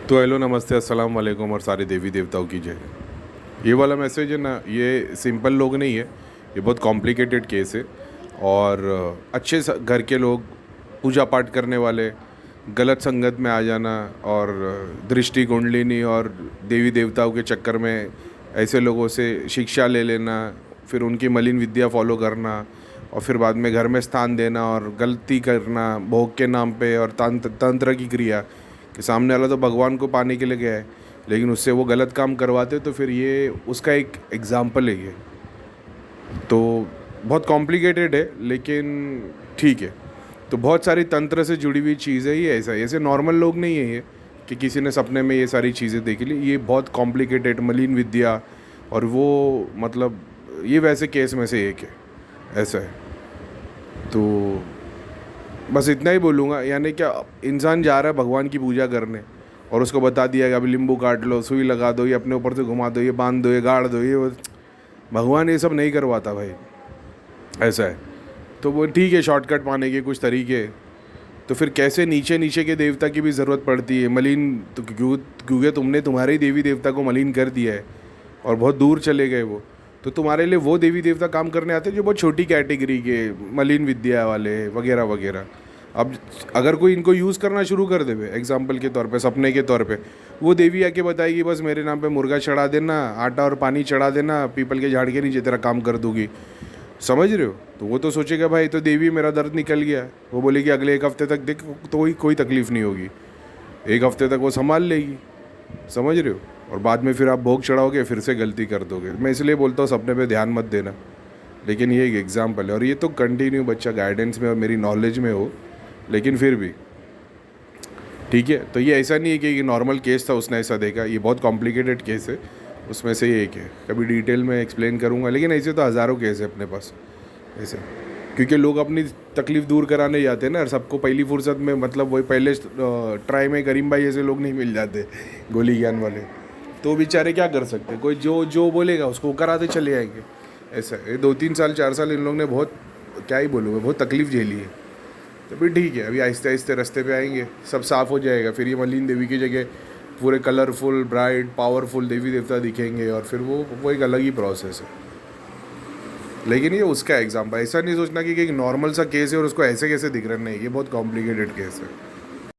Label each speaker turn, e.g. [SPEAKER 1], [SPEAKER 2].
[SPEAKER 1] तो हेलो, नमस्ते, अस्सलाम वालेकुम और सारे देवी देवताओं की जय। ये वाला मैसेज है ना, ये सिंपल लोग नहीं है, ये बहुत कॉम्प्लिकेटेड केस है। और अच्छे घर के लोग, पूजा पाठ करने वाले, गलत संगत में आ जाना और दृष्टि कुंडलिनी और देवी देवताओं के चक्कर में ऐसे लोगों से शिक्षा ले लेना, फिर उनकी मलिन विद्या फॉलो करना और फिर बाद में घर में स्थान देना और गलती करना भोग के नाम पे और तंत्र की क्रिया कि सामने वाला तो भगवान को पाने के लिए गया है लेकिन उससे वो गलत काम करवाते, तो फिर ये उसका एक एग्ज़ाम्पल है। ये तो बहुत कॉम्प्लिकेटेड है लेकिन ठीक है। तो बहुत सारी तंत्र से जुड़ी हुई चीज़ है ये। ऐसे नॉर्मल लोग नहीं है ये कि किसी ने सपने में ये सारी चीज़ें देख ली। ये बहुत कॉम्प्लिकेटेड मलिन विद्या, और वो मतलब ये वैसे केस में से एक है, ऐसा है। तो बस इतना ही बोलूँगा, यानी क्या, इंसान जा रहा है भगवान की पूजा करने और उसको बता दिया कि अभी नींबू काट लो, सुई लगा दो, ये अपने ऊपर से घुमा दो, ये बांध दो, ये गाड़ दो, ये भगवान ये सब नहीं करवाता भाई, ऐसा है। तो वो ठीक है, शॉर्टकट पाने के कुछ तरीके। तो फिर कैसे नीचे नीचे के देवता की भी ज़रूरत पड़ती है मलिन, तो क्योंकि तुमने तुम्हारे ही देवी देवता को मलिन कर दिया है और बहुत दूर चले गए वो, तो तुम्हारे लिए वो देवी देवता काम करने आते हैं जो बहुत छोटी कैटेगरी के मलिन विद्या वाले वगैरह वगैरह। अब अगर कोई इनको यूज़ करना शुरू कर देवे एग्जाम्पल के तौर पे, सपने के तौर पे, वो देवी आके बताएगी बस मेरे नाम पे मुर्गा चढ़ा देना, आटा और पानी चढ़ा देना, पीपल के झाड़ के नीचे तेरा काम कर दूंगी, समझ रहे हो। तो वो तो सोचेगा भाई तो देवी मेरा दर्द निकल गया, वो बोलेगी अगले एक हफ्ते तक देख तो कोई तकलीफ़ नहीं होगी, एक हफ्ते तक वो संभाल लेगी, समझ रहे हो। और बाद में फिर आप भोग चढ़ाओगे, फिर से गलती कर दोगे। मैं इसलिए बोलता हूँ सपने पे ध्यान मत देना, लेकिन ये एक एग्जाम्पल है और ये तो कंटिन्यू बच्चा गाइडेंस में और मेरी नॉलेज में हो, लेकिन फिर भी ठीक है। तो ये ऐसा नहीं है कि ये नॉर्मल केस था उसने ऐसा देखा, ये बहुत कॉम्प्लिकेटेड केस है, उसमें से ये एक है। कभी डिटेल में एक्सप्लेन करूँगा, लेकिन ऐसे तो हज़ारों केस है अपने पास ऐसे, क्योंकि लोग अपनी तकलीफ़ दूर कराने जाते हैं ना, और सबको पहली फुर्सत में, मतलब वही पहले ट्राई में करीम भाई ऐसे लोग नहीं मिल जाते गोली ज्ञान वाले, तो बेचारे क्या कर सकते हैं, कोई जो जो बोलेगा उसको कराते चले आएंगे। ऐसा है, 2-3 साल 4 साल इन लोगों ने बहुत, क्या ही बोलूँगा, बहुत तकलीफ़ झेली है। तो फिर ठीक है, अभी आहिस्ते आहिस्ते रास्ते पे आएंगे, सब साफ़ हो जाएगा। फिर ये मलिन देवी की जगह पूरे कलरफुल, ब्राइट, पावरफुल देवी देवता दिखेंगे और फिर वो एक अलग ही प्रोसेस है। लेकिन ये उसका एग्जाम्पल, ऐसा नहीं सोचना कि एक नॉर्मल सा केस है और उसको ऐसे कैसे दिख रहा है, नहीं, ये बहुत कॉम्प्लिकेटेड केस है।